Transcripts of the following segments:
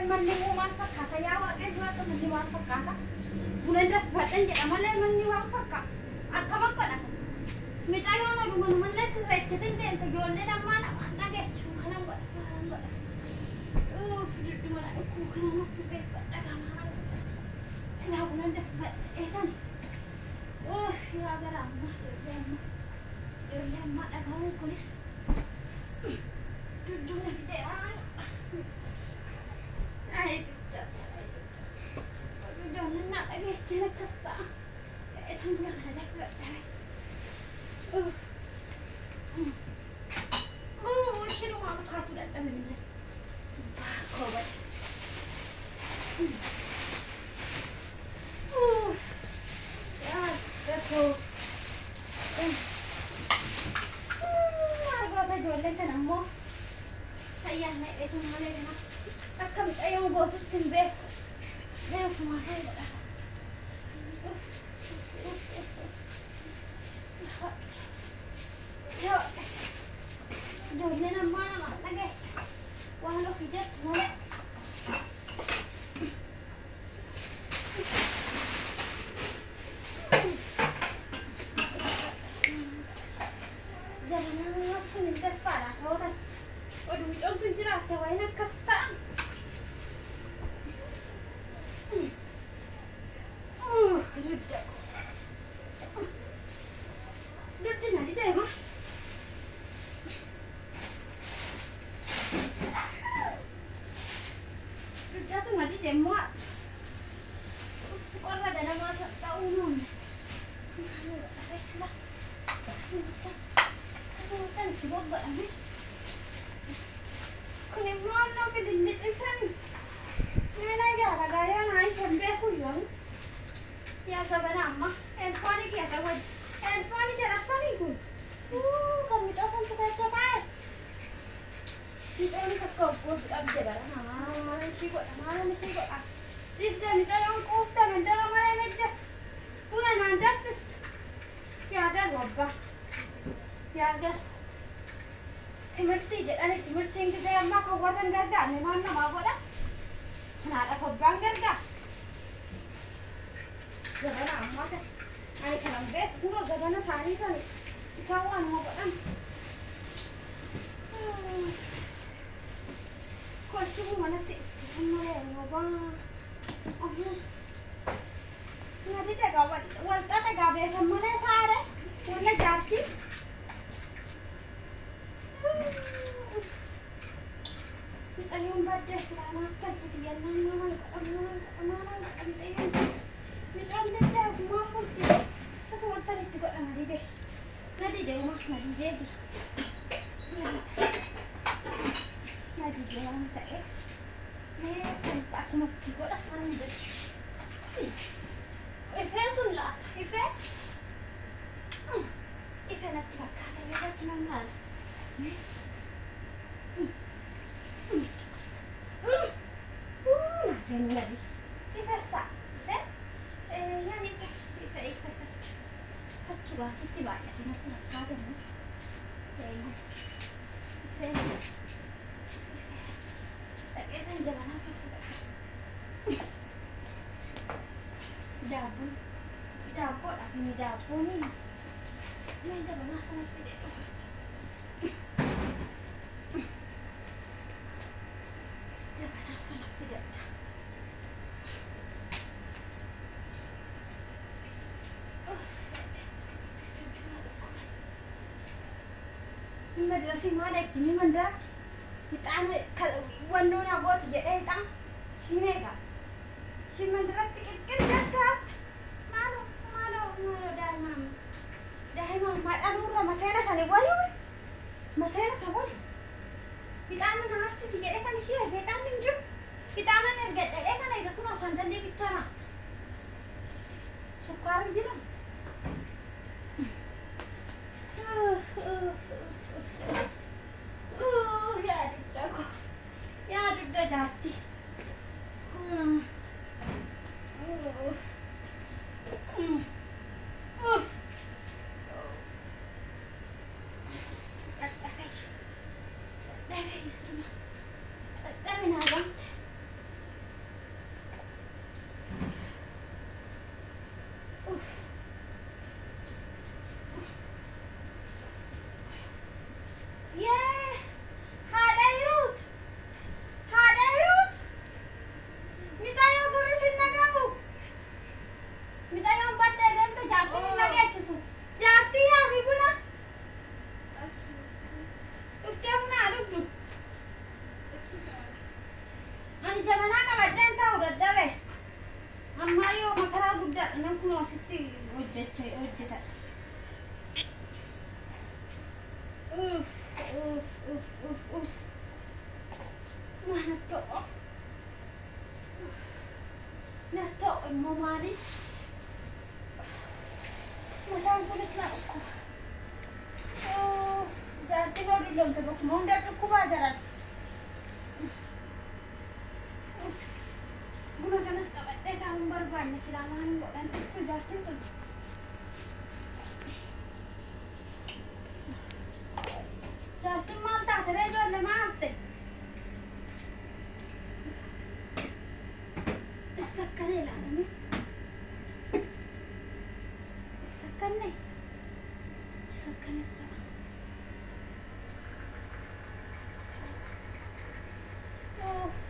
manni moo maal fakkaata yaa waaqayyo akka manni maal fakkaata buna daffadhan jedha malee manni maal fakkaata akkama godha midhaan oduma numallee sirreechite deemte ijoollee dhammaa namaan dhageechuu kanan godha duddumana dhukkuu kanama sirreeffadha gamaa silaa buna daffadha eetan yaa gara amma ijoollee ammaa dhagahuun kunis duddumna fidee ijoolleen naa dhageecheen akkas ta'a eetan buna kana daffadha shinu waan kaasuu dadhabinne koobate argoota ijoolleen kana ammoo ayyaana eetu malee kana akka mixayyoon gootutti hin beekumaa ta'edha. Ijoolleen ammaa namaan dhageecha waan ofii jettu malee jabanaan sun hin darbaadha ta'uutan oduu micoomtu jiraatte wayin akkas ta'an duddi na dideema duddaatu na dideemmoo qorra ganamaa ta'uu nuunne itti bobbaadhame kun immoo annoo fidillixisan mina yaala gaayaan haa hin beeku yoon yaa sabana amma elfooni keessa wajji elfooni jedhasanii kun kan midhoosan tukacha taa'e midhooni takka obbooti qabde bara maala ishii godha didda midhayoon quufta mandara malee medda buna naan danfistu yaa gal wabbaa yaa gal timirtii jedhani timirtiin gisee ammaa kan warran gargaarne maan namaa godha kanaadhaaf abbaan gargaar gabana ammaa ta'e ani kanan beeku kunoo gabana isaanii sani isaan waanuma godhan kochuu manatti malee wabaa nati dhagaa walxa dhagaa beekan malee taare walla jaartii midhayoon baddee silaanaaf tolchiti yennaan naman godhan midhaan deddeebimaa bulti akkasumattan itti godhana dide na dideuma na didee jira na didee waan ta'e mee kanta akkumatti godha san jedhe ifeen sun laata ifee natti fakkaata irratti nan laala naaseen ladi ifessa yani ife achugaa sitti baay'ate natti fakkaatemu dhaqeetan jabanaa soffudhaqa daabboodhaaf ni daabbooni mee jabanaa sana fidee dhufa jabanaa sana fidadha madrasii maal eegdini mandara hixaan wannoo na gooti jedhee hixaan shiin eega shiin mandaratti qirqir gaddaatti maaloo daa'imaan madhanuurra maseena sani wayuu maseena sa wayu hixaan na harsiti jedhee kan ishii eege hixaan hin jiru hixaan nan erga dhedhee kan eega kun osoo hin dandee bichaa naasa sukkaarri jiran yaa dudda jaarti ta'u. Na ta'u immoo maali? Mataan kunis na dhukkuba. Jaartiin olii lomte bokkuma hunda dhukkubaa jiran. Buna kanas qabadhee taa'uun barbaanne silaa maal godhan dhuftu jaartiin tun. Jaartiin maal taate ree ijoollee maa hafte? Isa akkana ilaalame. Isa akkanne. Isa akkanessa.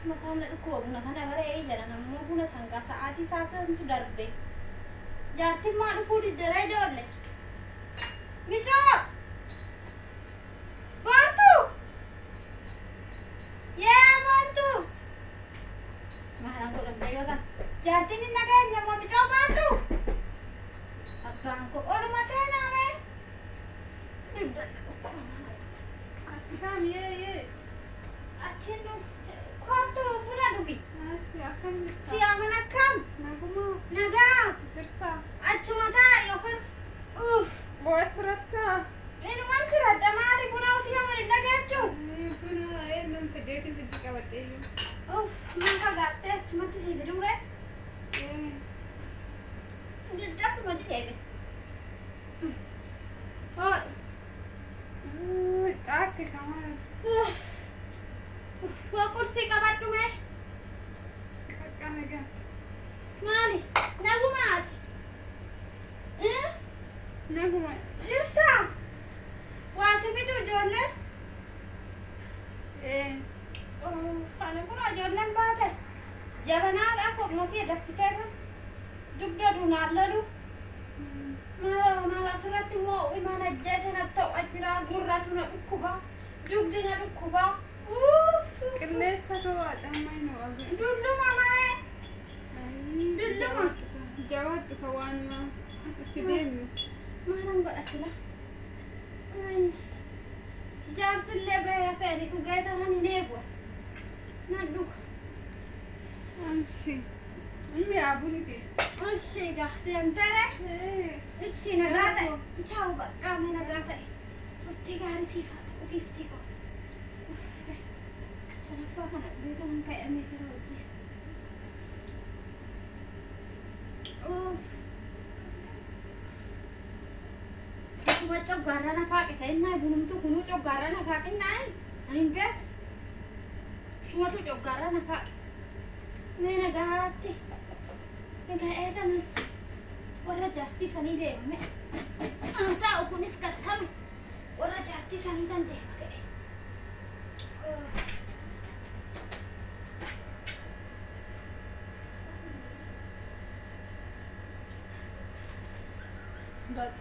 Mataan na dhukkuba buna kana baree jedhan ammoo buna sangaa sa'aatii saasantu darbe. Jaartiin maa dhufuu diddaree ijoollee? Micoo! Boontu! Yaa boontu! Maalaan godhamte yoo ta'an. Jaartiin hin dhageenya moo micoo boontu? Abbaan koo oluma seenaa mee? Diddaree dhukkuba mana. Asirraa yee. Achiin dhufu. Kottu buna dhugi. Akkam jirta? Siyaaman akkam? Nagumaa Nagaa. jirta? Achuma taa'e yookaan uff. Bo'ee fudhattaa? Inumaan firadha maali buna siyaaman hin dhageechuu? Buna eenyuun fideetiin fiddi qabattee jiru? Uff maal fagaattee achumatti sii fidure? Akkuma deebe. Hoodha. Xaarti kamaa. Waa qursii qabadhu mee? Qaqqabe gaa. Maali? Nagumaati? Naguma. Jirtaa? Waa si fidu ijoolleen? Ani kun ijoolleen baate. Jabanaadha akkuma kee daffiseera. Dugda dunaan lolu. Maal asirratti immoo imaan ajjeese na ta'u achiraa gurratu na dhukkuba. Dugdi na dhukkuba. Qilleessa to'aadha ammaa hin oolu. Dulluma malee. Dulluma. Jawaadhu ka waanuma itti deemnu. Maalan godha sila? Jaarsillee bahee fe'anii dhugee tahan hin eegu. Nan dhuga. Anshi. Inni yaabuni kee. Ishee gaa deemtere? Ishee nagaa ta'e. Chaa'u baqqaame nagaa ta'e. Furtii gaarii siif haadha dhugeeftii koo. Sanaffaa kana beekaman ka'amee kana hojjisa. Akkuma coggaarraa na faaqe ta'inna bunumtu kunuu coggaarraa na faaqinna ani hin beeku. Sumatu coggaarraa na faaqe. Mee nagaatti. Nagaa eegaman warra jaartii sanii deemame. Taa'u kunis gattame warra jaartii sanii dandeema ga'e. But